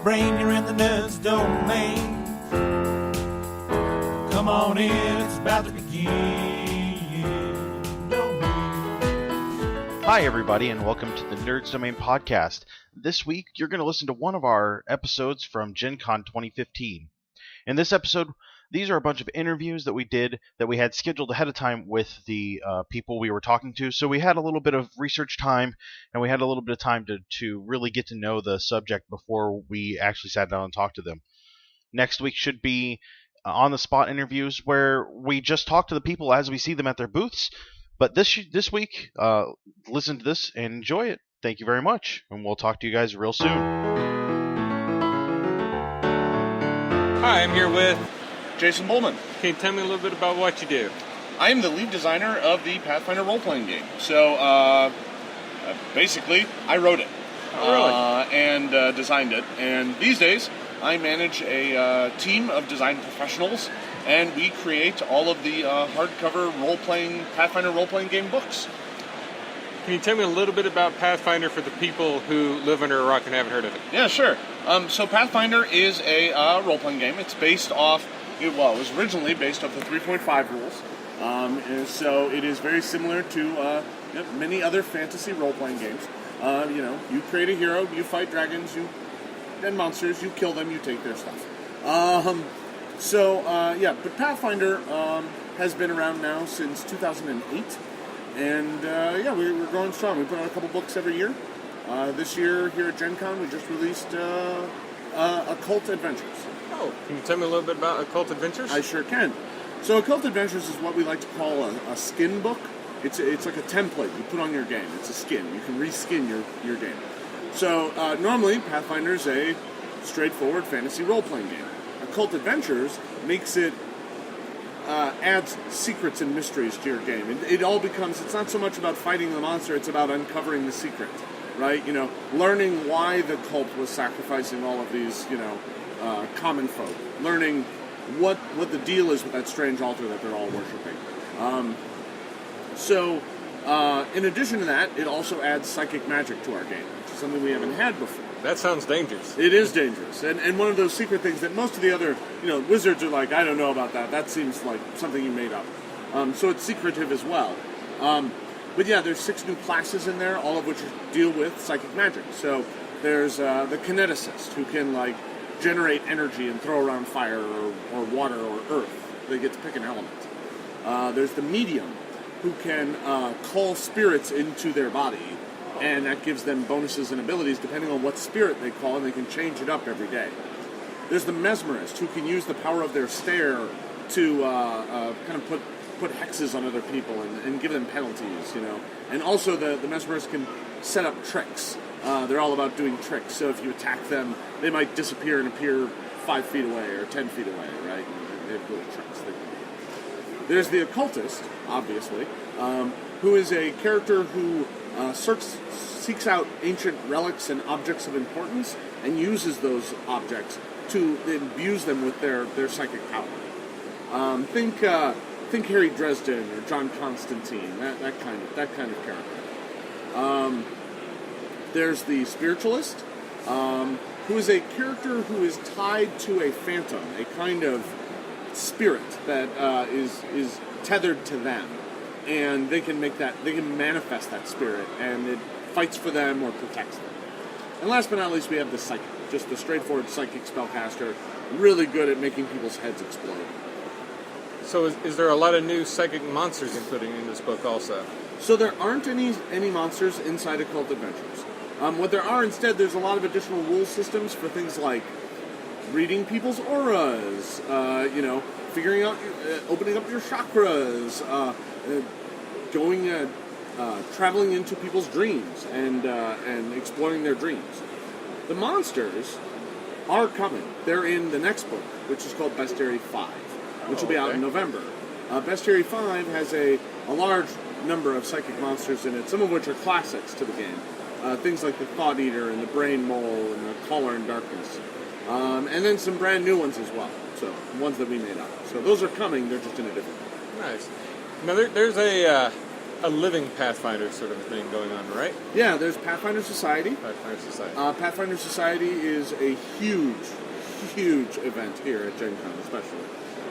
brain, you're in the nerds domain. Come on in, it's about to begin. Hi, everybody, and welcome to the Nerds Domain podcast. This week, you're going to listen to one of our episodes from GenCon 2015. In this episode, these are a bunch of interviews that we did that we had scheduled ahead of time with the people we were talking to. So we had a little bit of research time, and we had a little bit of time to really get to know the subject before we actually sat down and talked to them. Next week should be on-the-spot interviews where we just talk to the people as we see them at their booths. But this week, listen to this and enjoy it. Thank you very much, and we'll talk to you guys real soon. Hi, I'm here with Jason Bowman. Can you tell me a little bit about what you do? I am the lead designer of the Pathfinder role-playing game. So, basically, I wrote it. Oh, really? And designed it. And these days, I manage a team of design professionals, and we create all of the hardcover Pathfinder role-playing game books. Can you tell me a little bit about Pathfinder for the people who live under a rock and haven't heard of it? Yeah, sure. So Pathfinder is a role-playing game. It's based off... it was originally based off the 3.5 rules, and so it is very similar to many other fantasy role-playing games. You create a hero, you fight dragons, and monsters, you kill them, you take their stuff. But Pathfinder has been around now since 2008, and we're going strong. We put out a couple books every year. This year here at GenCon, we just released Occult Adventures. Oh, can you tell me a little bit about Occult Adventures? I sure can. So Occult Adventures is what we like to call a skin book. It's like a template you put on your game. It's a skin. You can reskin your game. So normally Pathfinder's a straightforward fantasy role-playing game. Occult Adventures makes it adds secrets and mysteries to your game. It all becomes, it's not so much about fighting the monster, it's about uncovering the secret, right? Learning why the cult was sacrificing all of these, common folk, learning what the deal is with that strange altar that they're all worshiping. In addition to that, it also adds psychic magic to our game, which is something we haven't had before. That sounds dangerous. It is dangerous, and one of those secret things that most of the other, wizards are like, I don't know about that. That seems like something you made up. So it's secretive as well. There's 6 new classes in there, all of which deal with psychic magic. So there's the kineticist, who can generate energy and throw around fire or water or earth. They get to pick an element. There's the medium, who can call spirits into their body, and that gives them bonuses and abilities depending on what spirit they call, and they can change it up every day. There's the mesmerist, who can use the power of their stare to kind of put hexes on other people and give them penalties, And also the mesmerist can set up tricks. They're all about doing tricks, so if you attack them, they might disappear and appear 5 feet away or 10 feet away, right? They have little tricks. There's the occultist, obviously, who is a character who seeks out ancient relics and objects of importance and uses those objects to imbue them with their psychic power. Think Harry Dresden or John Constantine, that kind of character. There's the spiritualist, who is a character who is tied to a phantom, a kind of spirit that is tethered to them, and they can manifest that spirit, and it fights for them or protects them. And last but not least, we have the psychic, just the straightforward psychic spellcaster, really good at making people's heads explode. So is there a lot of new psychic monsters included in this book also? So there aren't any monsters inside Occult Adventures. What there are instead, there's a lot of additional rule systems for things like reading people's auras, figuring out, opening up your chakras, traveling into people's dreams and exploring their dreams. The monsters are coming. They're in the next book, which is called Bestiary 5, which will be out in November. Bestiary 5 has a large number of psychic monsters in it, some of which are classics to the game. Things like the Thought Eater and the Brain Mole and the Caller in Darkness. And then some brand new ones as well. So, ones that we made up. So those are coming, they're just in a different way. Nice. Now there's a a living Pathfinder sort of a thing going on, right? Yeah, there's Pathfinder Society. Pathfinder Society. Pathfinder Society is a huge event here at GenCon, especially.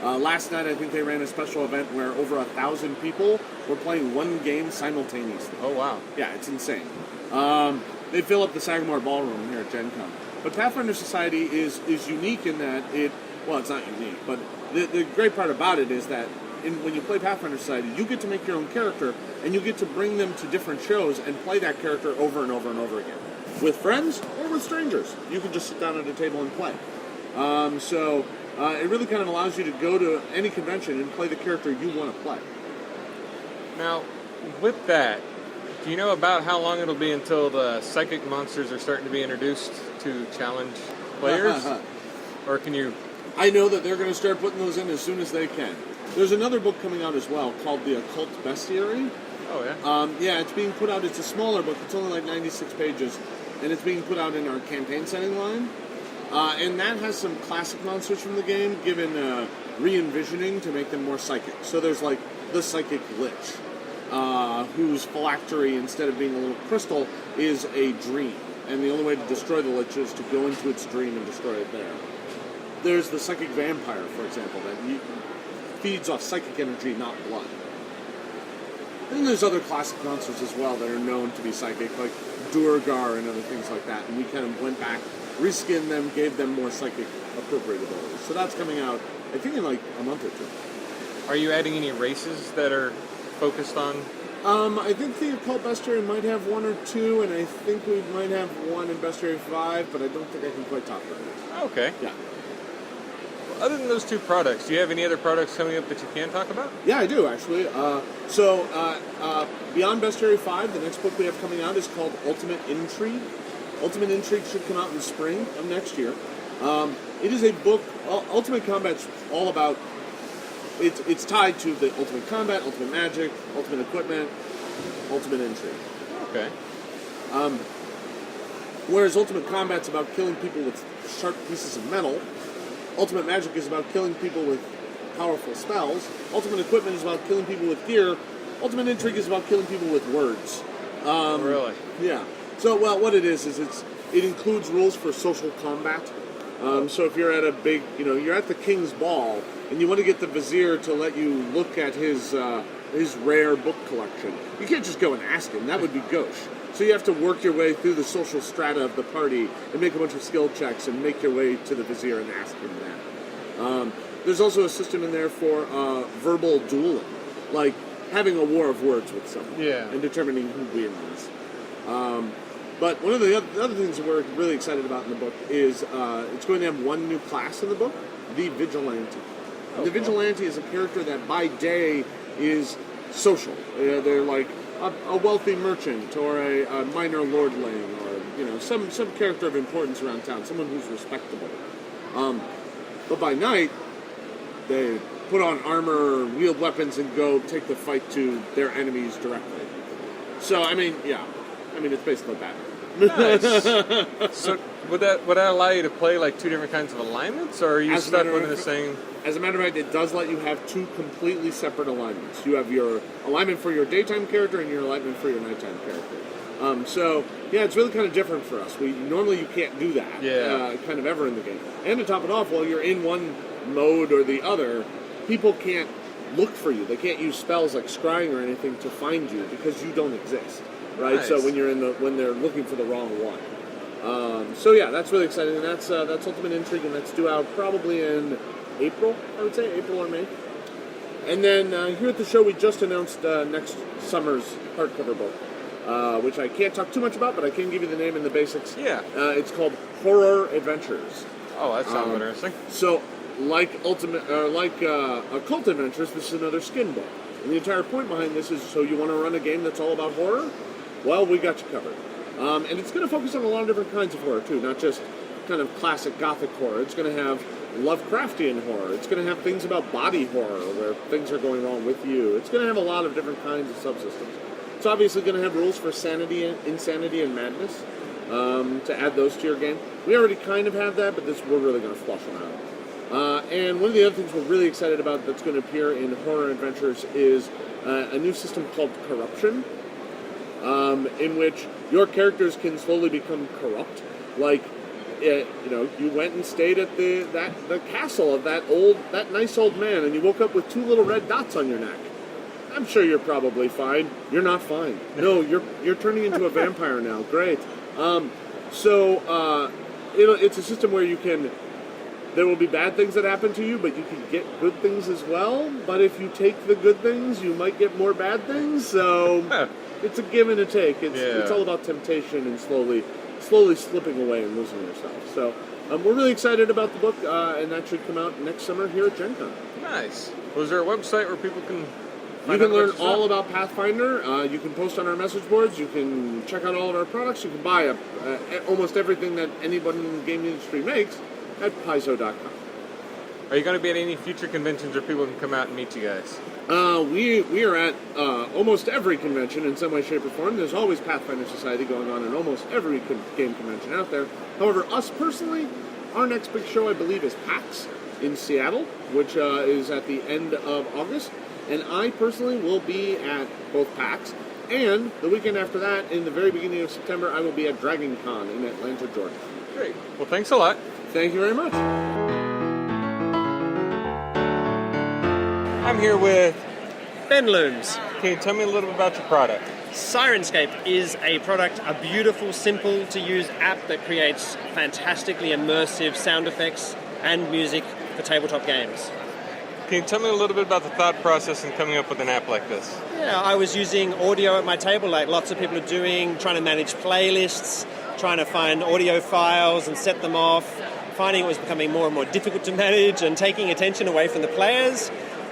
Last night, I think they ran a special event where over 1,000 people were playing one game simultaneously. Oh, wow. Yeah, it's insane. They fill up the Sagamore Ballroom here at GenCon. But Pathfinder Society is unique in that it's not unique, but the great part about it is that when you play Pathfinder Society, you get to make your own character, and you get to bring them to different shows and play that character over and over and over again. With friends or with strangers. You can just sit down at a table and play. It really kind of allows you to go to any convention and play the character you want to play. Now, with that, do you know about how long it'll be until the psychic monsters are starting to be introduced to challenge players? Or can you... I know that they're going to start putting those in as soon as they can. There's another book coming out as well called The Occult Bestiary. Oh, yeah? It's being put out. It's a smaller book. It's only like 96 pages. And it's being put out in our campaign setting line. And that has some classic monsters from the game given re-envisioning to make them more psychic. So there's like the Psychic Lich, whose phylactery, instead of being a little crystal, is a dream. And the only way to destroy the Lich is to go into its dream and destroy it there. There's the Psychic Vampire, for example, that feeds off psychic energy, not blood. And there's other classic monsters as well that are known to be psychic, like Durgar and other things like that. And we kind of went back, reskinned them, gave them more psychic appropriate abilities. So that's coming out, I think, in like a month or two. Are you adding any races that are focused on? I think the Occult Bestiary might have one or two, and I think we might have one in Bestiary 5, but I don't think I can quite top that. Okay. Yeah. Well, other than those two products, do you have any other products coming up that you can talk about? Yeah, I do, actually. Beyond Bestiary 5, the next book we have coming out is called Ultimate Intrigue. Ultimate Intrigue should come out in the spring of next year. It is a book, Ultimate Combat's all about, it's tied to the Ultimate Combat, Ultimate Magic, Ultimate Equipment, Ultimate Intrigue. Okay. Whereas Ultimate Combat's about killing people with sharp pieces of metal, Ultimate Magic is about killing people with powerful spells, Ultimate Equipment is about killing people with gear, Ultimate Intrigue is about killing people with words. Really? Yeah. So, what it is it includes rules for social combat. So if you're at a big, you're at the king's ball, and you want to get the vizier to let you look at his rare book collection, you can't just go and ask him. That would be gauche. So you have to work your way through the social strata of the party and make a bunch of skill checks and make your way to the vizier and ask him that. There's also a system in there for verbal dueling, like having a war of words with someone and determining who wins. But one of the other things that we're really excited about in the book is it's going to have one new class in the book, the Vigilante. Oh, the Vigilante is a character that by day is social. They're like a wealthy merchant or a minor lordling or some character of importance around town, someone who's respectable. But by night, they put on armor, wield weapons, and go take the fight to their enemies directly. So, it's basically Batman. Nice. So would that allow you to play like two different kinds of alignments, or are you stuck within the same? As a matter of fact, it does let you have two completely separate alignments. You have your alignment for your daytime character and your alignment for your nighttime character. It's really kind of different for us. Normally you can't do that, kind of ever in the game. And to top it off, while you're in one mode or the other, people can't look for you. They can't use spells like scrying or anything to find you because you don't exist. Right, nice. So when they're looking for the wrong one, that's really exciting, and that's Ultimate Intrigue, and that's due out probably in April. I would say April or May. And then here at the show, we just announced next summer's hardcover book, which I can't talk too much about, but I can give you the name and the basics. Yeah. It's called Horror Adventures. Oh, that sounds interesting. So, like Occult Adventures, this is another skin book, and the entire point behind this is so you want to run a game that's all about horror. Well, we got you covered. And it's going to focus on a lot of different kinds of horror, too, not just kind of classic gothic horror. It's going to have Lovecraftian horror. It's going to have things about body horror, where things are going wrong with you. It's going to have a lot of different kinds of subsystems. It's obviously going to have rules for sanity, insanity, and madness to add those to your game. We already kind of have that, but we're really going to flush them out. And one of the other things we're really excited about that's going to appear in Horror Adventures is a new system called Corruption, in which your characters can slowly become corrupt. Like, you went and stayed at the castle of that nice old man, and you woke up with 2 little red dots on your neck. I'm sure you're probably fine. You're not fine. No, you're turning into a vampire now. Great. It's a system where there will be bad things that happen to you, but you can get good things as well. But if you take the good things, you might get more bad things. So it's a give and a take. It's all about temptation and slowly slipping away and losing yourself. So we're really excited about the book, and that should come out next summer here at GenCon. Nice. Was there a website where people can... You can learn all about Pathfinder. You can post on our message boards. You can check out all of our products. You can buy almost everything that anybody in the game industry makes at Paizo.com. Are you going to be at any future conventions where people can come out and meet you guys? We are at almost every convention in some way, shape, or form. There's always Pathfinder Society going on in almost every game convention out there. However, us personally, our next big show, I believe, is PAX in Seattle, which is at the end of August. And I personally will be at both PAX, and the weekend after that, in the very beginning of September, I will be at DragonCon in Atlanta, Georgia. Great. Well, thanks a lot. Thank you very much. I'm here with... Ben Looms. Can you tell me a little bit about your product? Syrinscape is a product, a beautiful, simple to use app that creates fantastically immersive sound effects and music for tabletop games. Can you tell me a little bit about the thought process in coming up with an app like this? Yeah, I was using audio at my table like lots of people are doing, trying to manage playlists, trying to find audio files and set them off, finding it was becoming more and more difficult to manage and taking attention away from the players,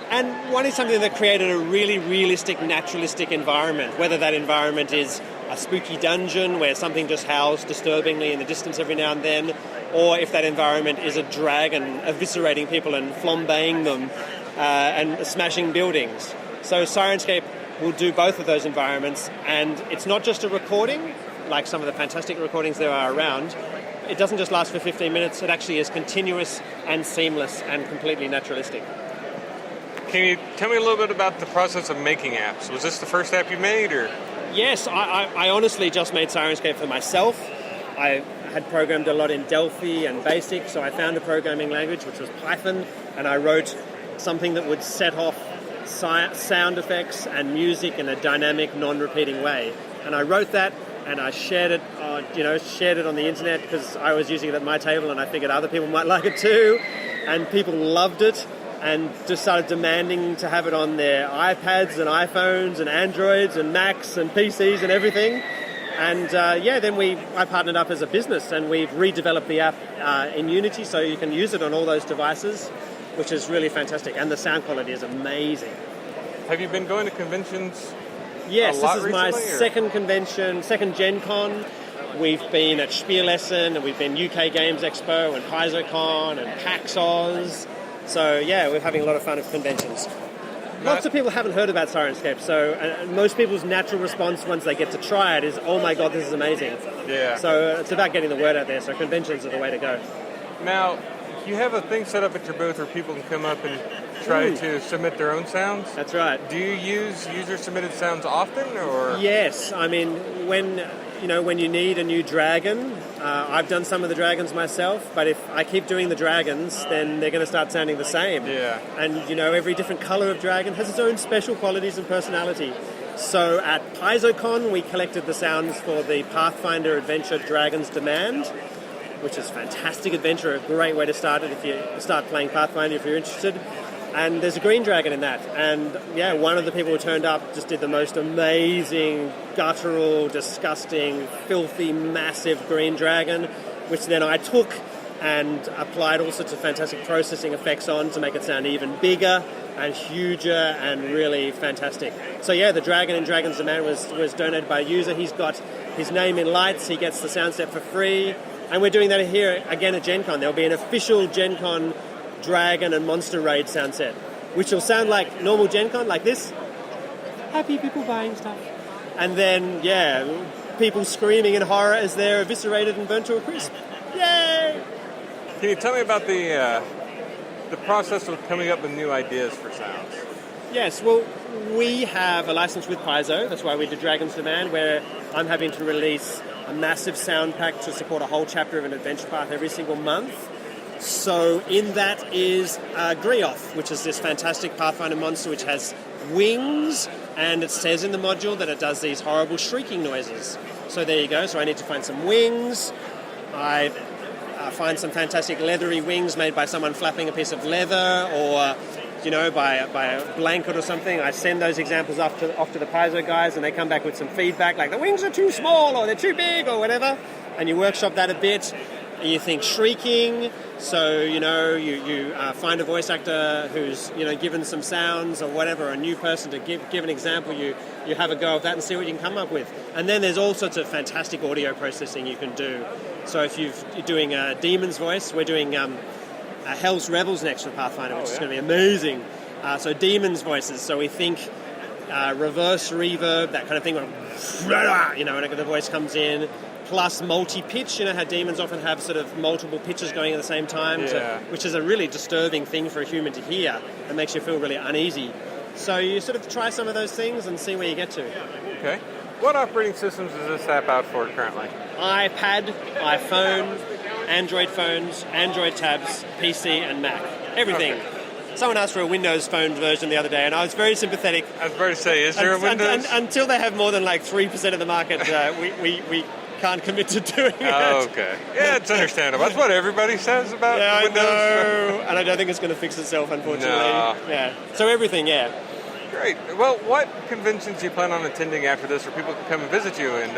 and wanting something that created a really realistic, naturalistic environment, whether that environment is a spooky dungeon where something just howls disturbingly in the distance every now and then, or if that environment is a dragon eviscerating people and flambeing them and smashing buildings. So Syrinscape will do both of those environments, and it's not just a recording, like some of the fantastic recordings there are around. It doesn't just last for 15 minutes, it actually is continuous and seamless and completely naturalistic. Can you tell me a little bit about the process of making apps? Was this the first app you made, or...? Yes, I honestly just made Syrinscape for myself. I had programmed a lot in Delphi and BASIC, so I found a programming language, which was Python, and I wrote something that would set off sound effects and music in a dynamic, non-repeating way. And I wrote that, and I shared it on the internet because I was using it at my table, and I figured other people might like it too. And people loved it, and just started demanding to have it on their iPads and iPhones and Androids and Macs and PCs and everything. And then I partnered up as a business, and we've redeveloped the app in Unity so you can use it on all those devices, which is really fantastic. And the sound quality is amazing. Have you been going to conventions? Yes, this is recently, my second convention, second GenCon. We've been at Spielessen, and we've been UK Games Expo and PaizoCon and PAX Oz. So yeah, we're having a lot of fun at conventions. Lots of people haven't heard about Syrinscape, so most people's natural response once they get to try it is, oh my god, this is amazing. Yeah. So it's about getting the word out there, so conventions are the way to go. Now, you have a thing set up at your booth where people can come up and try to submit their own sounds? That's right. Do you use user-submitted sounds often, or...? Yes, I mean, when you need a new dragon, I've done some of the dragons myself, but if I keep doing the dragons, then they're going to start sounding the same. Yeah. And, every different color of dragon has its own special qualities and personality. So at PaizoCon, we collected the sounds for the Pathfinder Adventure Dragon's Demand, which is a fantastic adventure, a great way to start it if you start playing Pathfinder if you're interested. And there's a green dragon in that. And, yeah, one of the people who turned up just did the most amazing, guttural, disgusting, filthy, massive green dragon, which then I took and applied all sorts of fantastic processing effects on to make it sound even bigger and huger and really fantastic. So, yeah, the dragon in Dragon's Demand was donated by a user. He's got his name in lights. He gets the sound set for free. And we're doing that here again at GenCon. There'll be an official GenCon Dragon and Monster Raid sound set, which will sound like normal GenCon, like this. Happy people buying stuff. And then, yeah, people screaming in horror as they're eviscerated and burnt to a crisp. Yay! Can you tell me about the the process of coming up with new ideas for sounds? Yes, well, we have a license with Paizo. That's why we did Dragon's Demand, where I'm having to release a massive sound pack to support a whole chapter of an adventure path every single month. So in that is Grioth, which is this fantastic Pathfinder monster which has wings, and it says in the module that it does these horrible shrieking noises. So there you go. So I need to find some wings. I find some fantastic leathery wings made by someone flapping a piece of leather, or by a blanket or something. I send those examples off to the Paizo guys, and they come back with some feedback like the wings are too small or they're too big or whatever. And you workshop that a bit. And you think shrieking, so you find a voice actor who's given some sounds or whatever, a new person to give an example. You have a go of that and see what you can come up with. And then there's all sorts of fantastic audio processing you can do. So if you're doing a demon's voice, we're doing Hell's Rebels next for Pathfinder, which is going to be amazing. So demons' voices. So we think reverse reverb, that kind of thing, when the voice comes in. Plus multi-pitch, how demons often have sort of multiple pitches going at the same time, which is a really disturbing thing for a human to hear. It makes you feel really uneasy. So you sort of try some of those things and see where you get to. Okay. What operating systems is this app out for currently? iPad, iPhone, Android phones, Android tabs, PC and Mac. Everything. Okay. Someone asked for a Windows phone version the other day, and I was very sympathetic. I was about to say, is there a Windows? Until they have more than 3% of the market, we can't commit to doing it. Oh, okay. Yeah, it's understandable. That's what everybody says about Windows. I know, and I don't think it's going to fix itself, unfortunately. No. Yeah. So everything, yeah. Great. Well, what conventions do you plan on attending after this, where people can come and visit you and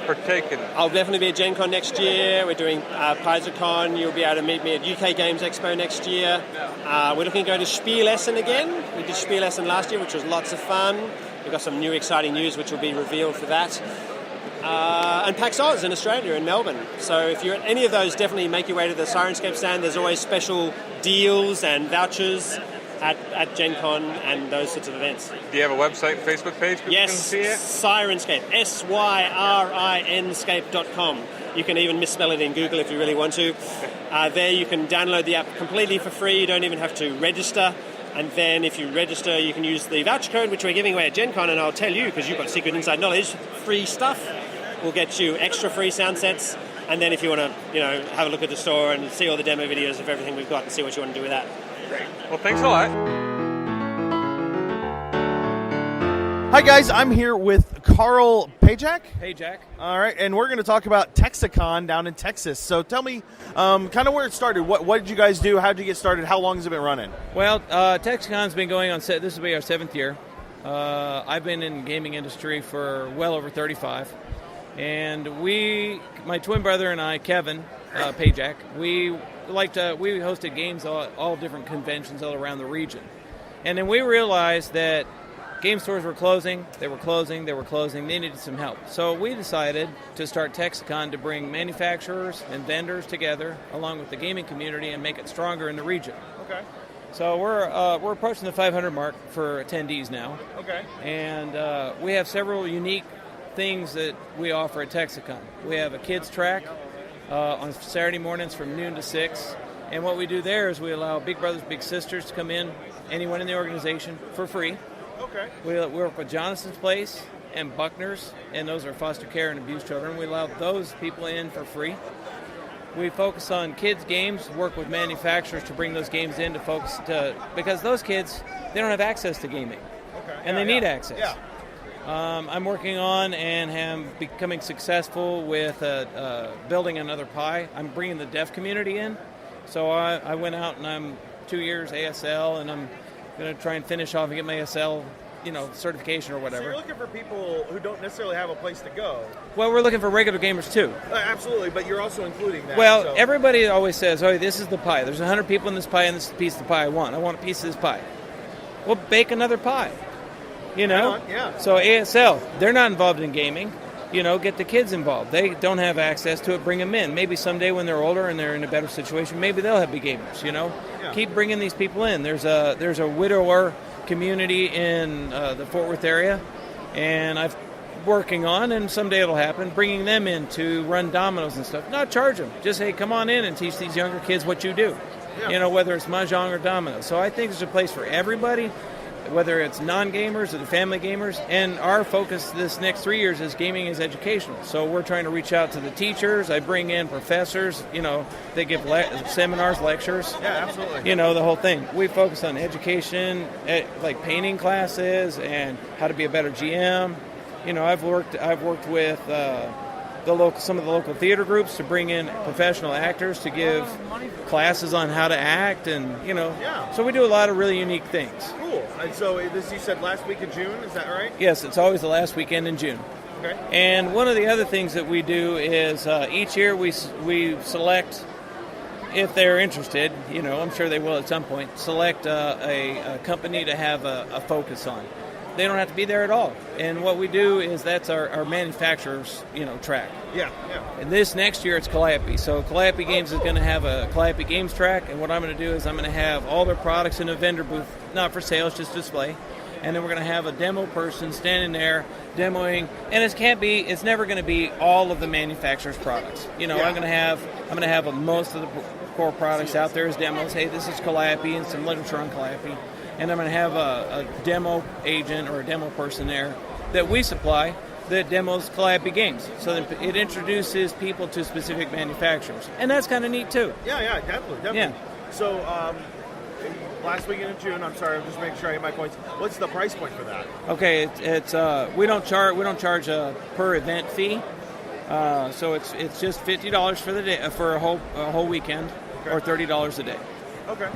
partake in? I'll definitely be at GenCon next year. We're doing PaizoCon. You'll be able to meet me at UK Games Expo next year. We're looking to go to Spielessen again. We did Spielessen last year, which was lots of fun. We've got some new exciting news which will be revealed for that. And PAX Oz in Australia, in Melbourne. So if you're at any of those, definitely make your way to the Syrinscape stand. There's always special deals and vouchers at GenCon and those sorts of events. Do you have a website, Facebook page? Yes, can see it? Syrinscape, Syrinscape.com. You can even misspell it in Google if you really want to. There you can download the app completely for free. You don't even have to register. And then if you register, you can use the voucher code, which we're giving away at GenCon, and I'll tell you, because you've got secret inside knowledge, free stuff. We'll get you extra free sound sets. And then if you want to, have a look at the store and see all the demo videos of everything we've got and see what you want to do with that. Great. Well, thanks a lot. Hi guys, I'm here with Carl Pajak. Hey, Jack. All right, and we're going to talk about Texicon down in Texas. So tell me kind of where it started. What did you guys do? How did you get started? How long has it been running? Well, Texicon's been going on, this will be our 7th year. I've been in the gaming industry for well over 35. And my twin brother and I, Kevin Pajak, we hosted games all different conventions all around the region. And then we realized that game stores were closing, they needed some help. So we decided to start Texicon to bring manufacturers and vendors together along with the gaming community and make it stronger in the region. Okay. So we're approaching the 500 mark for attendees now. Okay. And we have several unique things that we offer at Texicon. We have a kids track on Saturday mornings from noon to 6. And what we do there is we allow big brothers, big sisters to come in, anyone in the organization, for free. Okay. We work with Jonathan's Place and Buckner's, and those are foster care and abused children. We allow those people in for free. We focus on kids' games, work with manufacturers to bring those games in because those kids, they don't have access to gaming. Okay. And they need access. Yeah. I'm working on and am becoming successful with building another pie. I'm bringing the deaf community in. So I went out and I'm 2 years ASL, and I'm going to try and finish off and get my ASL, certification or whatever. So you're looking for people who don't necessarily have a place to go. Well, we're looking for regular gamers too. Absolutely, but you're also including that. Well, everybody always says, "Oh, this is the pie. There's 100 people in this pie, and this is the piece of the pie I want. I want a piece of this pie." Well, bake another pie. Yeah. So ASL, they're not involved in gaming. Get the kids involved. They don't have access to it. Bring them in. Maybe someday when they're older and they're in a better situation, maybe they'll be gamers. Yeah. Keep bringing these people in. There's a widower community in the Fort Worth area, and I'm working on, and someday it'll happen, bringing them in to run dominoes and stuff. Not charge them. Just, hey, come on in and teach these younger kids what you do. Yeah. Whether it's mahjong or domino. So I think there's a place for everybody, whether it's non-gamers or the family gamers. And our focus this next 3 years is gaming is educational. So we're trying to reach out to the teachers. I bring in professors. They give seminars, lectures. Yeah, absolutely. The whole thing. We focus on education, like painting classes and how to be a better GM. I've worked with some of the local theater groups to bring in professional actors to give classes on how to act, and so we do a lot of really unique things. Cool. And so this, you said last week of June, is that right? Yes, it's always the last weekend in June. Okay. And one of the other things that we do is each year we select, if they're interested, I'm sure they will at some point, select a company to have a focus on. They don't have to be there at all. And what we do is that's our manufacturer's, track. Yeah. And this next year it's Calliope. So Calliope Games is going to have a Calliope Games track, and what I'm going to do is I'm going to have all their products in a vendor booth, not for sale, it's just display. And then we're going to have a demo person standing there demoing, and it's never going to be all of the manufacturer's products. I'm going to have most of the core products out there as demos. Hey, this is Calliope, and some literature on Calliope. And I'm going to have a demo agent or a demo person there that we supply that demos Calliope games. So that it introduces people to specific manufacturers. And that's kind of neat, too. Yeah, definitely. Yeah. So, last weekend in June, I'm sorry, I'm just making sure I get my points. What's the price point for that? Okay, we don't charge a per event fee. So it's just $50 for the day, for a whole weekend, or $30 a day. Okay.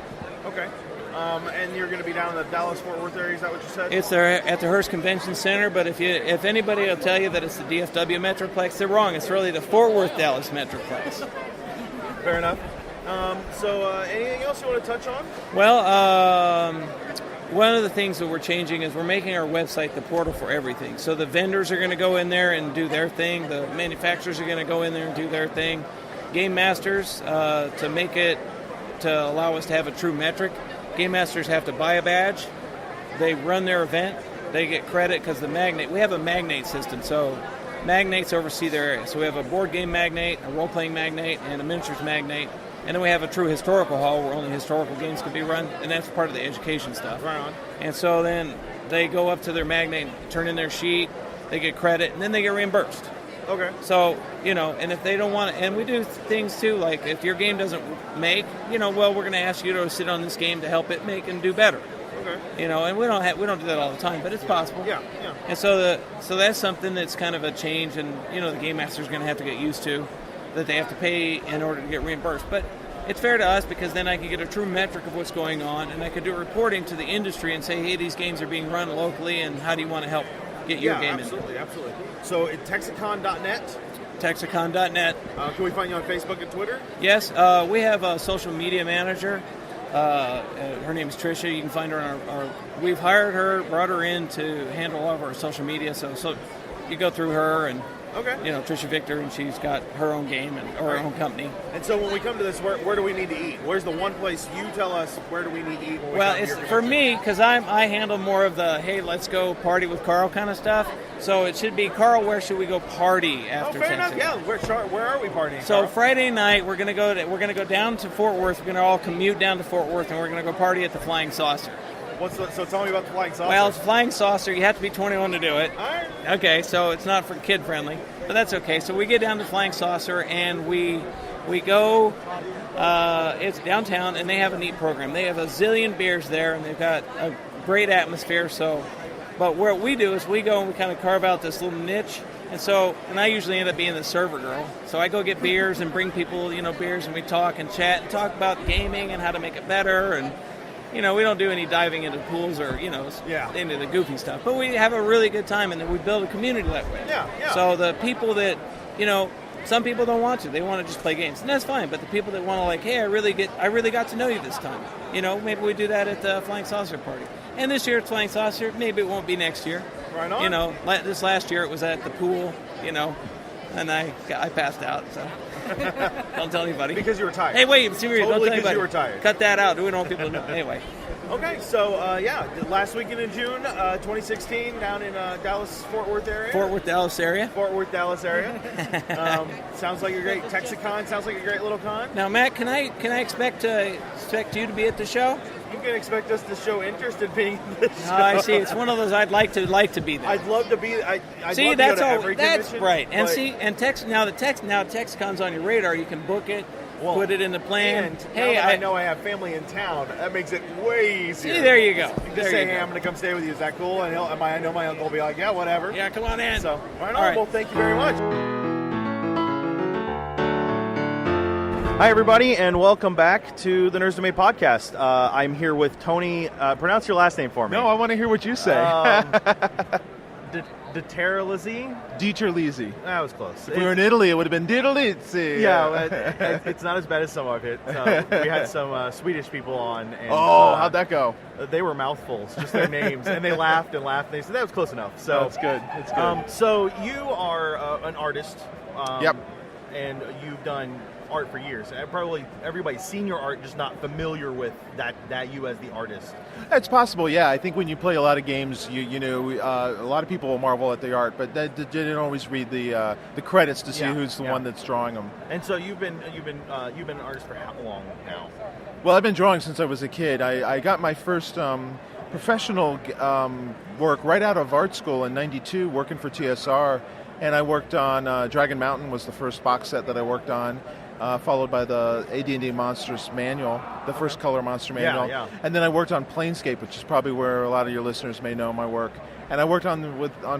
And you're going to be down in the Dallas-Fort Worth area, is that what you said? It's there at the Hearst Convention Center, but if anybody will tell you that it's the DFW Metroplex, they're wrong. It's really the Fort Worth Dallas Metroplex. Fair enough. So anything else you want to touch on? Well, one of the things that we're changing is we're making our website the portal for everything. So the vendors are going to go in there and do their thing. The manufacturers are going to go in there and do their thing. Game Masters, to allow us to have a true metric, Game Masters have to buy a badge. They run their event. They get credit because we have a magnate system. So magnates oversee their area. So we have a board game magnate, a role-playing magnate, and a miniatures magnate. And then we have a true historical hall where only historical games can be run, and that's part of the education stuff. Right on. And so then they go up to their magnate, turn in their sheet, they get credit, and then they get reimbursed. Okay. So, and if they don't want to, and we do things too, like if your game doesn't make, we're going to ask you to sit on this game to help it make and do better. Okay. And we don't do that all the time, but it's possible. Yeah. And so that's something that's kind of a change, and the game master's going to have to get used to, that they have to pay in order to get reimbursed. But it's fair to us because then I can get a true metric of what's going on, and I could do reporting to the industry and say, hey, these games are being run locally, and how do you want to help get your game in? Absolutely. So at Texicon.net? Texicon.net. Can we find you on Facebook and Twitter? Yes. We have a social media manager. Her name is Tricia. You can find her on our we've hired her, brought her in to handle all of our social media. So you go through her and Tricia Victor, and she's got her own game or her own company. And so when we come to this, where do we need to eat? Where's the one place you tell us where do we need to eat? Well, it's for me because I handle more of the hey, let's go party with Carl kind of stuff. So it should be Carl. Where should we go party after? Fair enough. Texas? Yeah. Where are we partying? So Carl? Friday night we're gonna go down to Fort Worth. We're gonna all commute down to Fort Worth, and we're gonna go party at the Flying Saucer. So tell me about the Flying Saucer. Well, it's a Flying Saucer. You have to be 21 to do it. All right. Okay, so it's not for kid friendly, but that's okay. So we get down to Flying Saucer and we go. It's downtown, and they have a neat program. They have a zillion beers there, and they've got a great atmosphere. But what we do is we go and we kind of carve out this little niche. And I usually end up being the server girl. So I go get beers and bring people, beers, and we talk and chat and talk about gaming and how to make it better. And we don't do any diving into pools or, into the goofy stuff. But we have a really good time, and then we build a community that way. Yeah. So the people that, some people don't want to. They want to just play games, and that's fine. But the people that want to, hey, I really got to know you this time. Maybe we do that at the Flying Saucer party. And this year it's Flying Saucer. Maybe it won't be next year. Right on. This last year it was at the pool, and I passed out, so don't tell anybody. Because you were tired. Hey, wait, serious, Totally don't tell anybody. You were tired. Cut that out. We don't want people to know. Anyway. Okay, so last weekend in June, 2016, down in Dallas, Fort Worth, Dallas area. Sounds like a great Texicon. Sounds like a great little con. Now, Matt, can I expect you to be at the show? You can expect us to show interest in being in this show. I see. It's one of those I'd like to be there. I'd love to be. I'd see, love that's to go to all. every That's convention, right. And but- see, and Texicon's on your radar. You can book it, Well, put it in the plan. And Hey, now that I know I have family in town, that makes it way easier. See, there you go. You can There just say, you hey, go. I'm going to come stay with you. Is that cool? And I know my uncle will be like, yeah, whatever. Yeah, come on in. So, right on. All right. Well, thank you very much. Hi, everybody, and welcome back to the Nerds Domain podcast. I'm here with Tony. Pronounce your last name for me. No, I want to hear what you say. DiTerlizzi? DiTerlizzi. That was close. If we were in Italy, it would have been DiTerlizzi. Yeah, it's not as bad as some of it. We had some Swedish people on. And, How'd that go? They were mouthfuls, just their names, and they laughed and laughed. And they said that was close enough. So That's good. It's good. So you are an artist. Yep. And you've done art for years. Probably everybody's seen your art, just not familiar with that you as the artist. It's possible, yeah. I think when you play a lot of games, a lot of people will marvel at the art, but they didn't always read the credits to see who's the one that's drawing them. And so you've been an artist for how long now? Well, I've been drawing since I was a kid. I got my first professional work right out of art school in '92, working for TSR, and I worked on Dragon Mountain was the first box set that I worked on. Followed by the AD&D Monsters manual, the first color monster manual. Yeah. And then I worked on Planescape, which is probably where a lot of your listeners may know my work. And I worked on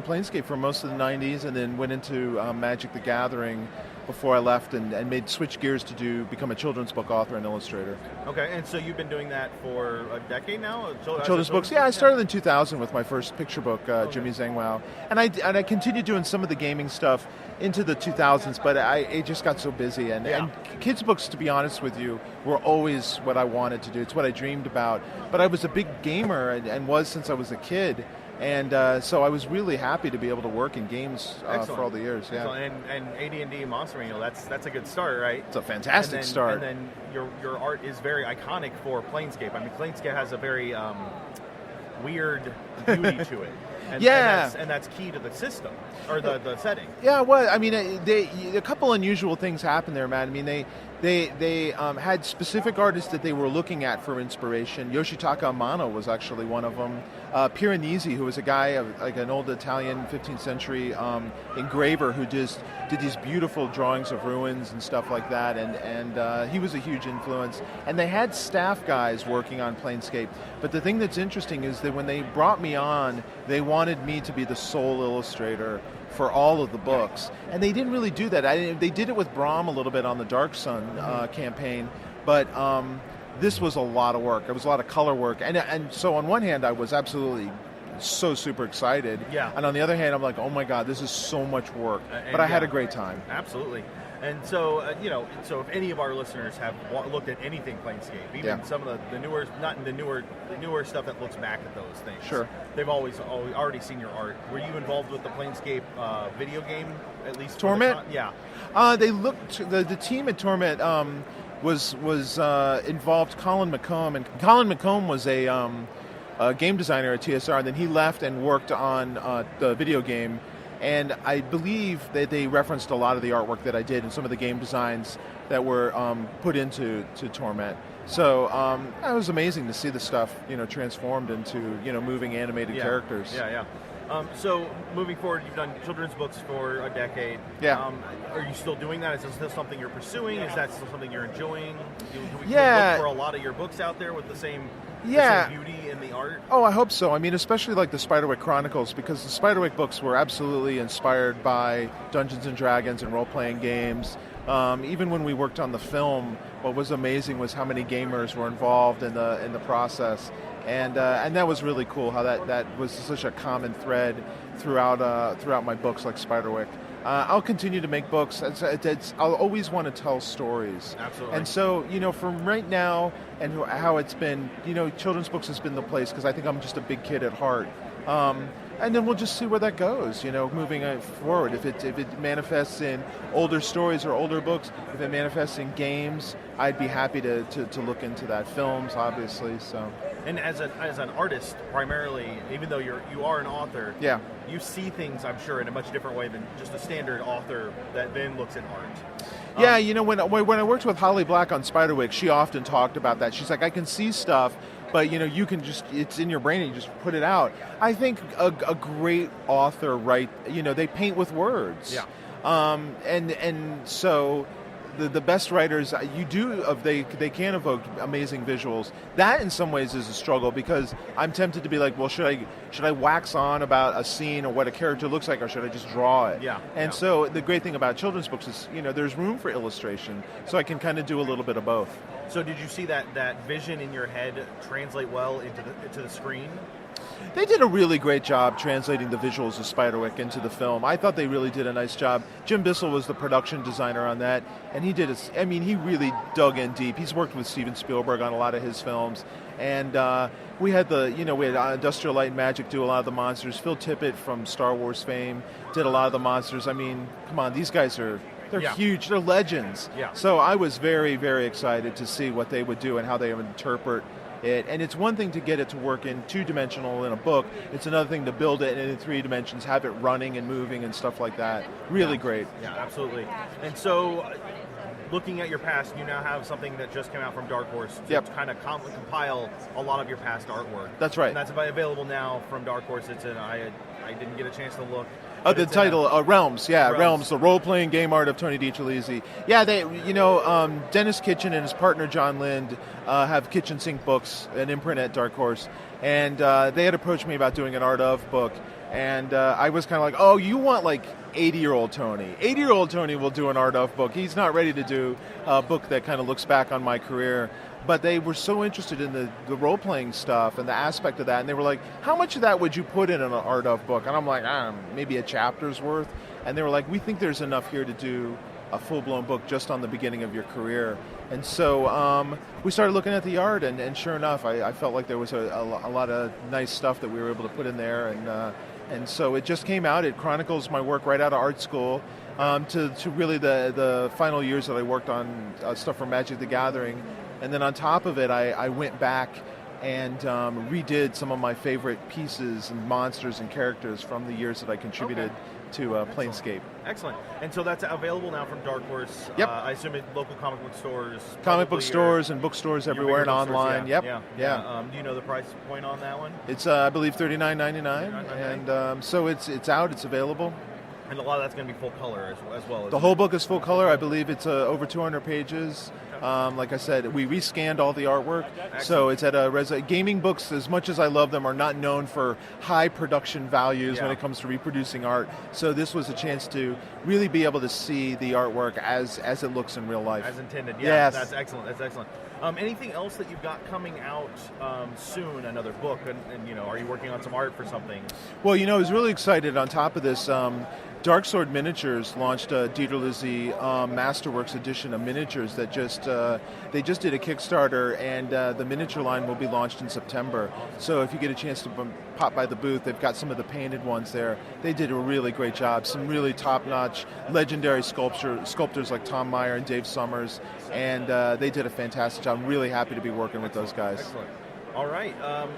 Planescape for most of the 90s and then went into Magic the Gathering before I left and switched gears to become a children's book author and illustrator. Okay, and so you've been doing that for a decade now? Children's books? Yeah, I started in 2000 with my first picture book, Jimmy Zhang Wow. And I continued doing some of the gaming stuff into the 2000s, but it just got so busy. And kids' books, to be honest with you, were always what I wanted to do. It's what I dreamed about. But I was a big gamer and was since I was a kid. And so I was really happy to be able to work in games for all the years. Yeah. And AD&D Monster Manual, that's a good start, right? It's a fantastic start. And then your art is very iconic for Planescape. I mean, Planescape has a very weird beauty to it. And that's key to the system or the setting. Yeah, well, I mean, a couple unusual things happened there, man. I mean, they had specific artists that they were looking at for inspiration. Yoshitaka Amano was actually one of them. Piranesi, who was a guy, like an old Italian 15th century engraver who did these beautiful drawings of ruins and stuff like that, and he was a huge influence. And they had staff guys working on Planescape. But the thing that's interesting is that when they brought me on, they wanted me to be the sole illustrator for all of the books. And they didn't really do that. They did it with Brahm a little bit on the Dark Sun campaign, but this was a lot of work. It was a lot of color work. And so on one hand, I was absolutely so super excited. Yeah. And on the other hand, I'm like, oh my God, this is so much work. But I had a great time. Absolutely. And so, so if any of our listeners have looked at anything Planescape, even some of the newer, not the newer stuff that looks back at those things, sure, they've always already seen your art. Were you involved with the Planescape video game, at least? Torment? Yeah. They looked. The team at Torment was involved. Colin McComb, and Colin McComb was a game designer at TSR, and then he left and worked on the video game. And I believe that they referenced a lot of the artwork that I did and some of the game designs that were put into Torment. So it was amazing to see the stuff, transformed into, moving animated characters. Yeah. So moving forward, you've done children's books for a decade. Yeah. Are you still doing that? Is this still something you're pursuing? Is that still something you're enjoying? Do we look for a lot of your books out there with the same beauty in the art? Oh, I hope so. I mean, especially like the Spiderwick Chronicles, because the Spiderwick books were absolutely inspired by Dungeons and Dragons and role-playing games. Even when we worked on the film, what was amazing was how many gamers were involved in the process, and that was really cool. How that was such a common thread throughout my books, like Spiderwick. I'll continue to make books. I'll always want to tell stories. Absolutely. And so, from right now and how it's been, children's books has been the place because I think I'm just a big kid at heart. And then we'll just see where that goes, moving forward. If it manifests in older stories or older books, if it manifests in games, I'd be happy to look into that. Films, obviously, so. And as an artist, primarily, even though you are an author, Yeah. you see things, I'm sure, in a much different way than just a standard author that then looks at art. Yeah, when I worked with Holly Black on Spiderwick, she often talked about that. She's like, I can see stuff, but you can just, it's in your brain and you just put it out. I think a great author they paint with words. Yeah. And so the best writers they can evoke amazing visuals. That in some ways is a struggle, because I'm tempted to be like, well, should I wax on about a scene or what a character looks like, or should I just draw it? Yeah. And so the great thing about children's books is there's room for illustration, so I can kind of do a little bit of both. So did you see that vision in your head translate well into the screen? They did a really great job translating the visuals of Spiderwick into the film. I thought they really did a nice job. Jim Bissell was the production designer on that, and he really dug in deep. He's worked with Steven Spielberg on a lot of his films, and we had Industrial Light and Magic do a lot of the monsters. Phil Tippett from Star Wars fame did a lot of the monsters. I mean, come on, these guys they're huge. They're legends. Yeah. So I was very, very excited to see what they would do and how they would interpret it. And it's one thing to get it to work in 2-dimensional in a book. It's another thing to build it in 3 dimensions, have it running and moving and stuff like that. Really great. Yeah, absolutely. And so, looking at your past, you now have something that just came out from Dark Horse to kind of compile a lot of your past artwork. That's right. And that's available now from Dark Horse. I didn't get a chance to look. The title, Realms, Realms, the role-playing game art of Tony DiTerlizzi. Yeah, Dennis Kitchen and his partner John Lind have Kitchen Sink Books, an imprint at Dark Horse, and they had approached me about doing an art of book, and I was kind of like, oh, you want like 80-year-old Tony. 80-year-old Tony will do an art of book. He's not ready to do a book that kind of looks back on my career. But they were so interested in the role-playing stuff and the aspect of that, and they were like, how much of that would you put in an art of book? And I'm like, maybe a chapter's worth. And they were like, we think there's enough here to do a full-blown book just on the beginning of your career. And so we started looking at the art, and sure enough, I felt like there was a lot of nice stuff that we were able to put in there. And so it just came out. It chronicles my work right out of art school to really the final years that I worked on stuff for Magic the Gathering. And then on top of it, I went back and redid some of my favorite pieces and monsters and characters from the years that I contributed to Planescape. Excellent. And so that's available now from Dark Horse. Yep. I assume at local comic book stores. Comic book stores and bookstores everywhere and online. Yeah. Yeah. Do you know the price point on that one? It's, I believe, $39.99. And so it's out. It's available. And a lot of that's going to be full color as well. The whole book is full color. I believe it's over 200 pages. Like I said, we rescanned all the artwork. Excellent. So it's at gaming books, as much as I love them, are not known for high production values when it comes to reproducing art. So this was a chance to really be able to see the artwork as it looks in real life. As intended. Yeah, yes. That's excellent. That's excellent. Anything else that you've got coming out soon? Another book, and are you working on some art for something? Well, I was really excited. On top of this, Dark Sword Miniatures launched a DiTerlizzi Masterworks edition of miniatures that they just did a Kickstarter, and the miniature line will be launched in September. So if you get a chance to pop by the booth, they've got some of the painted ones there. They did a really great job. Some really top-notch, legendary sculptors like Tom Meyer and Dave Summers, and they did a fantastic job. I'm really happy to be working with those guys. Excellent. All right.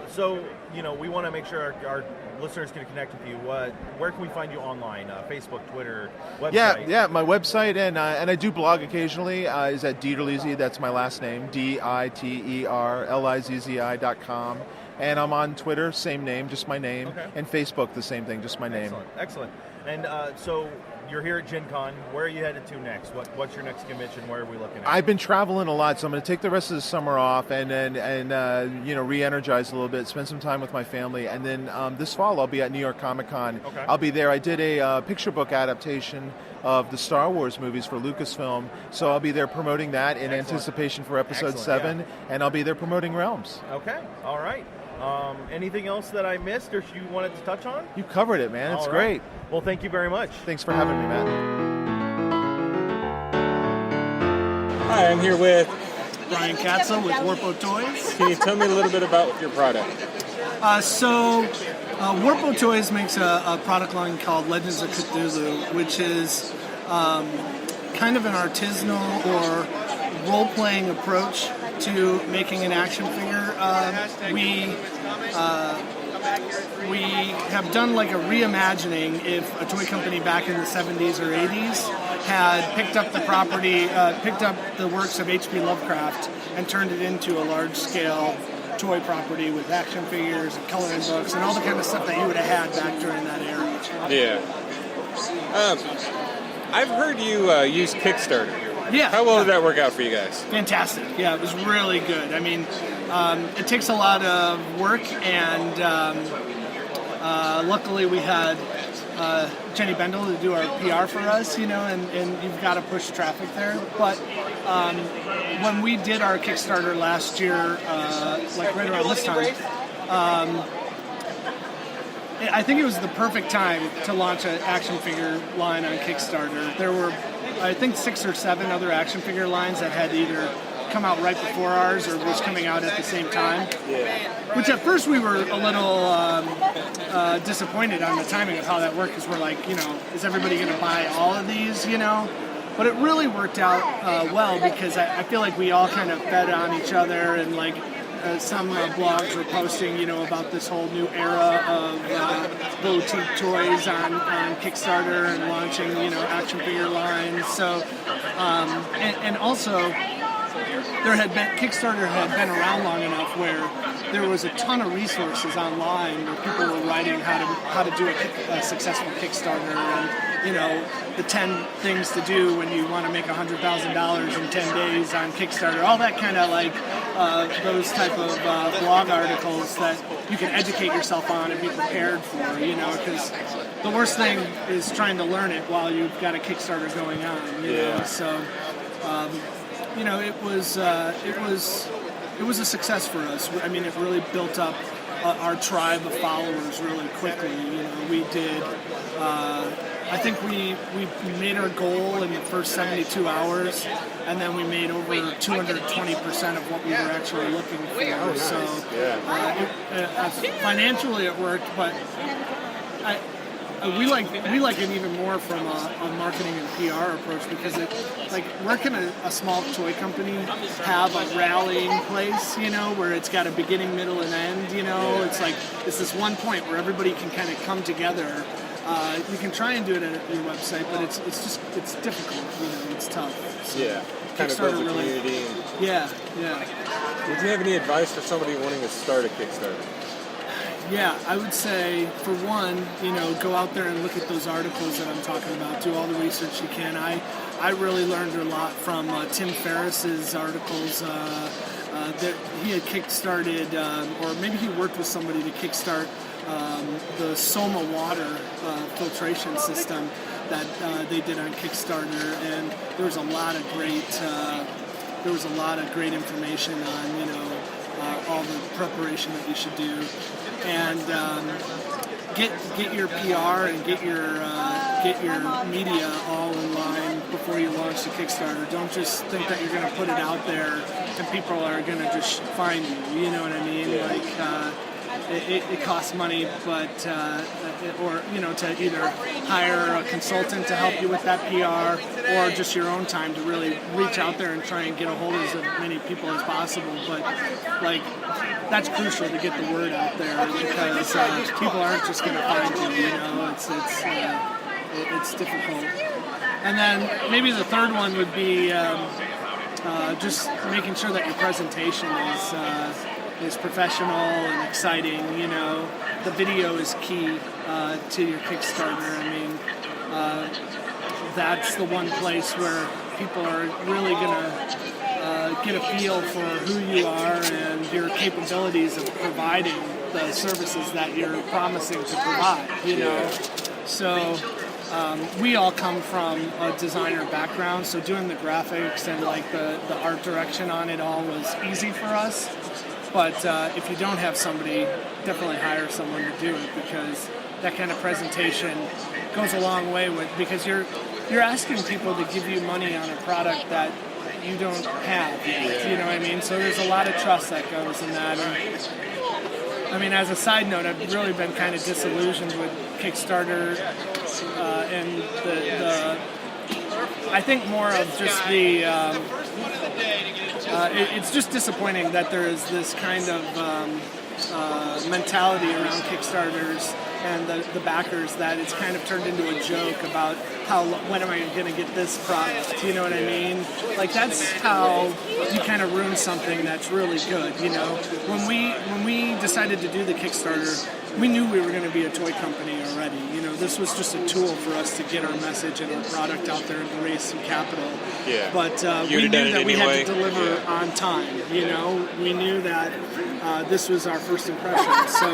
So, we want to make sure our listeners can connect with you. Where can we find you online? Facebook, Twitter, website? Yeah. My website and I do blog occasionally is at DiTerlizzi. That's my last name, DiTerlizzi.com. And I'm on Twitter, same name, just my name. Okay. And Facebook, the same thing, just my name. Excellent. And so you're here at GenCon. Where are you headed to next? What's your next convention? Where are we looking at? I've been traveling a lot, so I'm going to take the rest of the summer off and re-energize a little bit, spend some time with my family, and then this fall I'll be at New York Comic Con. Okay. I'll be there. I did a picture book adaptation of the Star Wars movies for Lucasfilm, so I'll be there promoting that in anticipation for Episode 7, and I'll be there promoting Realms. Okay, all right. Anything else that I missed or you wanted to touch on? You covered it, man. It's great. Well, thank you very much. Thanks for having me, Matt. Hi, I'm here with Brian Katzel with Warpo Toys. Can you tell me a little bit about your product? Warpo Toys makes a product line called Legends of Cthulhu, which is kind of an artisanal or role-playing approach to making an action figure. we have done like a reimagining if a toy company back in the 70s or 80s had picked up the property, picked up the works of H.P. Lovecraft and turned it into a large-scale toy property with action figures and coloring books and all the kind of stuff that you would have had back during that era. Yeah. I've heard you use Kickstarter. Yeah. How well did that work out for you guys? Fantastic. Yeah, it was really good. I mean, it takes a lot of work, and luckily we had Jenny Bendel to do our PR for us, you know, and you've got to push traffic there. But when we did our Kickstarter last year, like right around this time, I think it was the perfect time to launch an action figure line on Kickstarter. There were, I think, 6 or 7 other action figure lines that had either come out right before ours or was coming out at the same time. Yeah. Which at first we were a little disappointed on the timing of how that worked, because we're like, you know, is everybody going to buy all of these, you know? But it really worked out well, because I feel like we all kind of fed on each other, and like some blogs were posting, you know, about this whole new era of boutique toys on Kickstarter and launching, you know, action figure lines. So, and also, Kickstarter had been around long enough where there was a ton of resources online where people were writing how to do a successful Kickstarter, and, you know, the 10 things to do when you want to make $100,000 in 10 days on Kickstarter, all that kind of like those type of blog articles that you can educate yourself on and be prepared for, you know, because the worst thing is trying to learn it while you've got a Kickstarter going on, you know, so you know, it was a success for us. I mean, it really built up our tribe of followers really quickly. You know, we did. I think we made our goal in the first 72 hours, and then we made over 220% of what we were actually looking for. So financially it worked, but we like it even more from a marketing and PR approach, because where can a small toy company have a rallying place, you know, where it's got a beginning, middle, and end, you know? It's like it's this one point where everybody can kind of come together. You can try and do it at your website, but it's difficult, you know, it's tough. So yeah, kind of builds a community. Yeah. Would you have any advice for somebody wanting to start a Kickstarter? Yeah, I would say, for one, you know, go out there and look at those articles that I'm talking about. Do all the research you can. I really learned a lot from Tim Ferriss's articles. That he had kickstarted, or maybe he worked with somebody to kickstart the Soma water filtration system that they did on Kickstarter, and there was a lot of great information on, you know, all the preparation that you should do, and get your PR and get your media all in line before you launch the Kickstarter. Don't just think that you're going to put it out there and people are going to just find you. You know what I mean? Yeah. Like it costs money, but or, you know, to either hire a consultant to help you with that PR, or just your own time to really reach out there and try and get a hold of as many people as possible. But like, that's crucial to get the word out there, because people aren't just going to find you. You know, it's difficult. And then maybe the third one would be just making sure that your presentation is professional and exciting. You know, the video is key to your Kickstarter. I mean, that's the one place where people are really going to get a feel for who you are and your capabilities of providing the services that you're promising to provide, you know. So we all come from a designer background, so doing the graphics and like the art direction on it all was easy for us. But if you don't have somebody, definitely hire someone to do it, because that kind of presentation goes a long way because you're asking people to give you money on a product that you don't have yet, you know what I mean? So there's a lot of trust that goes in that. And, I mean, as a side note, I've really been kind of disillusioned with Kickstarter and the I think more of just the it's just disappointing that there is this kind of mentality around Kickstarters and the backers that it's kind of turned into a joke about when am I going to get this product? You know what I mean? Like that's how you kind of ruin something that's really good. You know, when we decided to do the Kickstarter, we knew we were going to be a toy company already. You know, this was just a tool for us to get our message and our product out there and to raise some capital. Yeah. But we knew that we had to deliver on time. You know, we knew that this was our first impression. So,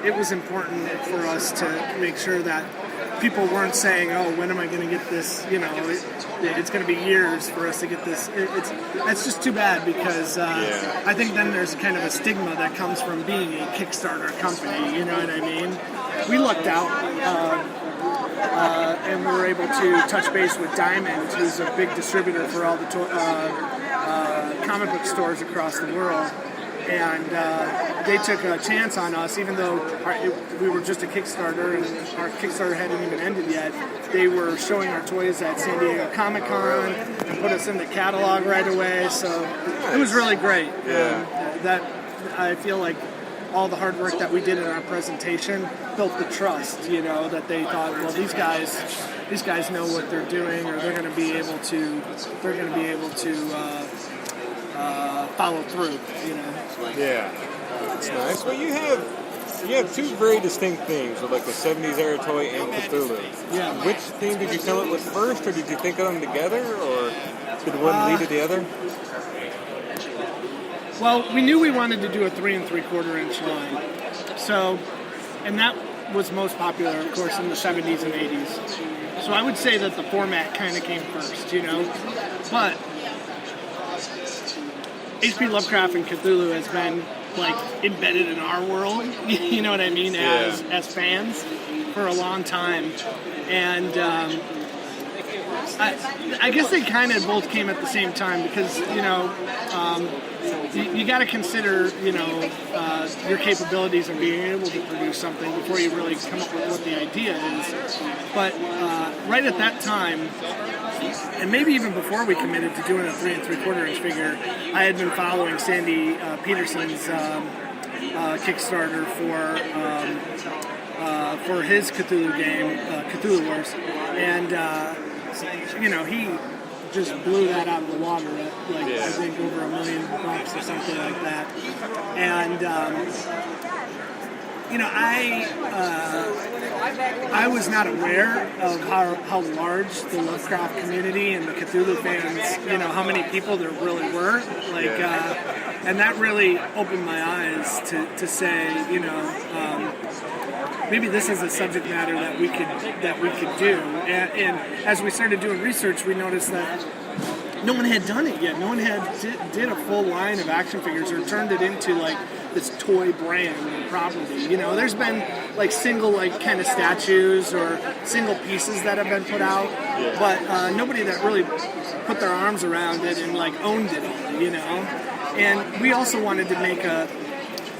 it was important for us to make sure that people weren't saying, "Oh, when am I going to get this?" You know, it's going to be years for us to get this. It's just too bad because I think then there's kind of a stigma that comes from being a Kickstarter company. You know what I mean? We lucked out, and we were able to touch base with Diamond, who's a big distributor for all the comic book stores across the world. And they took a chance on us, even though we were just a Kickstarter and our Kickstarter hadn't even ended yet. They were showing our toys at San Diego Comic-Con and put us in the catalog right away. So it was really great. That I feel like all the hard work that we did in our presentation built the trust. You know, that they thought, well, these guys know what they're doing, or they're going to be able to follow through, you know. Yeah, that's nice. Well, you have two very distinct themes with like the 70s era toy and Cthulhu. Yeah. Which theme did you come up with first, or did you think of them together, or did one lead to the other? Well, we knew we wanted to do a 3 3/4 inch line. So, and that was most popular, of course, in the 70s and 80s. So I would say that the format kind of came first, you know. But H.P. Lovecraft and Cthulhu has been like embedded in our world, you know what I mean, as fans for a long time. And I guess they kind of both came at the same time because, you know, you got to consider, you know, your capabilities and being able to produce something before you really come up with what the idea is. But right at that time, and maybe even before we committed to doing a 3 3/4 inch figure, I had been following Sandy Peterson's Kickstarter for his Cthulhu game, Cthulhu Wars, and you know, he just blew that out of the water at like I think over $1 million or something like that. And you know, I was not aware of how large the Lovecraft community and the Cthulhu fans, you know, how many people there really were. Like, and that really opened my eyes to say, you know, maybe this is a subject matter that we could do. And as we started doing research, we noticed that no one had done it yet. No one had did a full line of action figures or turned it into like this toy brand and property. You know, there's been like single like kind of statues or single pieces that have been put out, but nobody that really put their arms around it and like owned it, you know. And we also wanted to make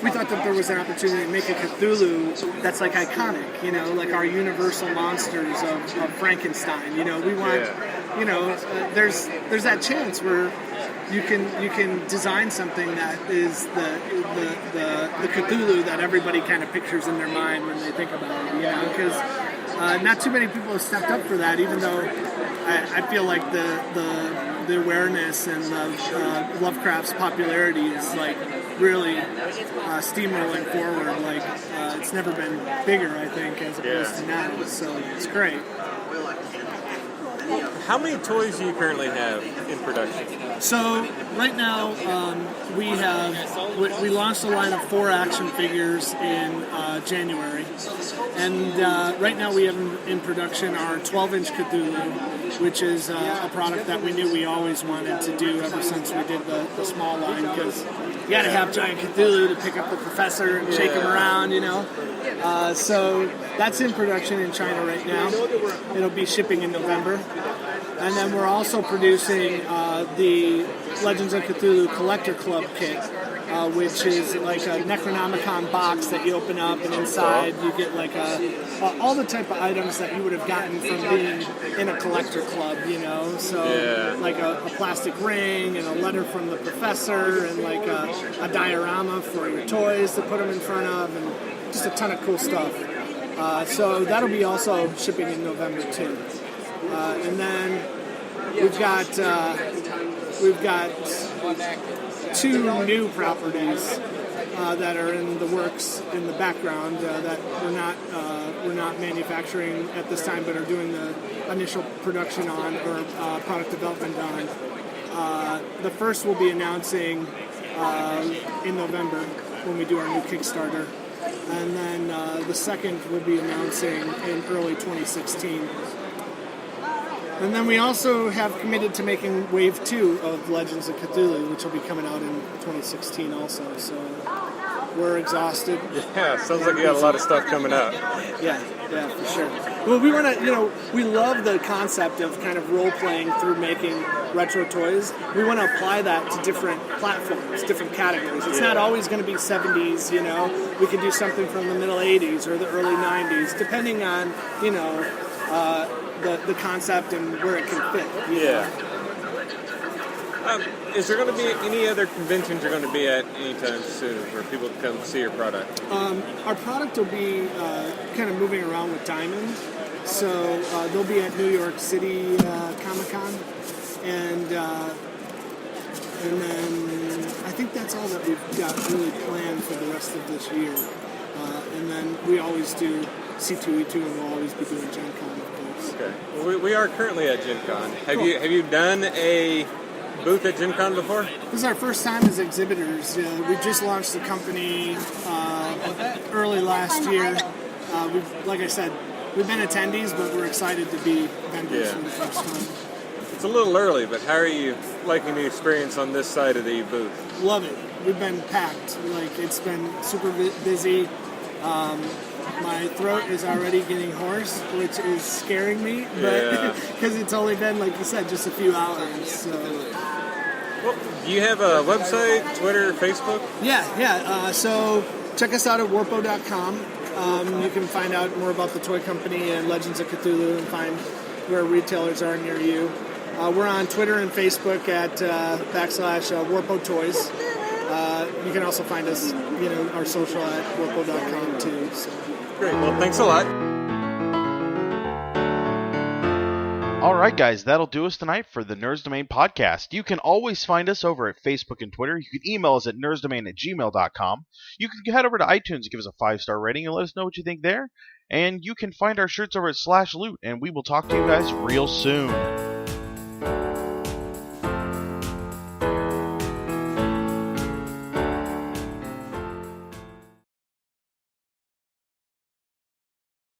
we thought that there was an opportunity to make a Cthulhu that's like iconic, you know, like our universal monsters of Frankenstein. You know, we want, you know, there's that chance where you can design something that is the Cthulhu that everybody kind of pictures in their mind when they think about it. You know, because not too many people have stepped up for that, even though I feel like the awareness and the Lovecraft's popularity is like really steamrolling forward. Like it's never been bigger, I think, as opposed to now. So it's great. How many toys do you currently have in production? So right now we launched a line of 4 action figures in January, and right now we have in production our 12-inch Cthulhu, which is a product that we knew we always wanted to do ever since we did the small line, because you got to have giant Cthulhu to pick up the professor and shake him around, you know. So that's in production in China right now. It'll be shipping in November. And then we're also producing the Legends of Cthulhu Collector Club kit, which is like a Necronomicon box that you open up, and inside you get like all the type of items that you would have gotten from being in a collector club, you know. So like a plastic ring and a letter from the professor, and like a diorama for your toys to put them in front of, and just a ton of cool stuff. So that'll be also shipping in November too. And then we've got 2 new properties that are in the works in the background that we're not manufacturing at this time, but are doing the initial production on, or product development on. The first we'll be announcing in November when we do our new Kickstarter, and then the second we'll be announcing in early 2016. And then we also have committed to making Wave 2 of Legends of Cthulhu, which will be coming out in 2016 also. So we're exhausted. Yeah, sounds like you got a lot of stuff coming out. Yeah, for sure. Well, we want to, we love the concept of kind of role-playing through making retro toys. We want to apply that to different platforms, different categories. It's not always going to be 70s, We could do something from the middle 80s or the early 90s, depending on, the concept and where it can fit. Yeah. Is there going to be any other conventions you're going to be at anytime soon where people can come see your product? Our product will be kind of moving around with Diamond. So they'll be at New York City Comic-Con. And then I think that's all that we've got really planned for the rest of this year. And then we always do C2E2, and we'll always be doing GenCon, of course. Okay. Well, we are currently at GenCon. Have you done a booth at GenCon before? This is our first time as exhibitors. We just launched the company early last year. Like I said, we've been attendees, but we're excited to be vendors for the first time. It's a little early, but how are you liking the experience on this side of the booth? Love it. We've been packed. It's been super busy. My throat is already getting hoarse, which is scaring me, but because it's only been, like you said, just a few hours. So. Well, do you have a website, Twitter, Facebook? Yeah. So check us out at Warpo.com. You can find out more about the toy company and Legends of Cthulhu, and find where retailers are near you. We're on Twitter and Facebook at /Warpo Toys. You can also find us, our social at warpo.com too. So. Great. Well, thanks a lot. All right, guys, that'll do us tonight for the Nerds Domain podcast. You can always find us over at Facebook and Twitter. You can email us at nerdsdomain@gmail.com. You can head over to iTunes and give us a 5-star rating and let us know what you think there. And you can find our shirts over at /Loot, and we will talk to you guys real soon.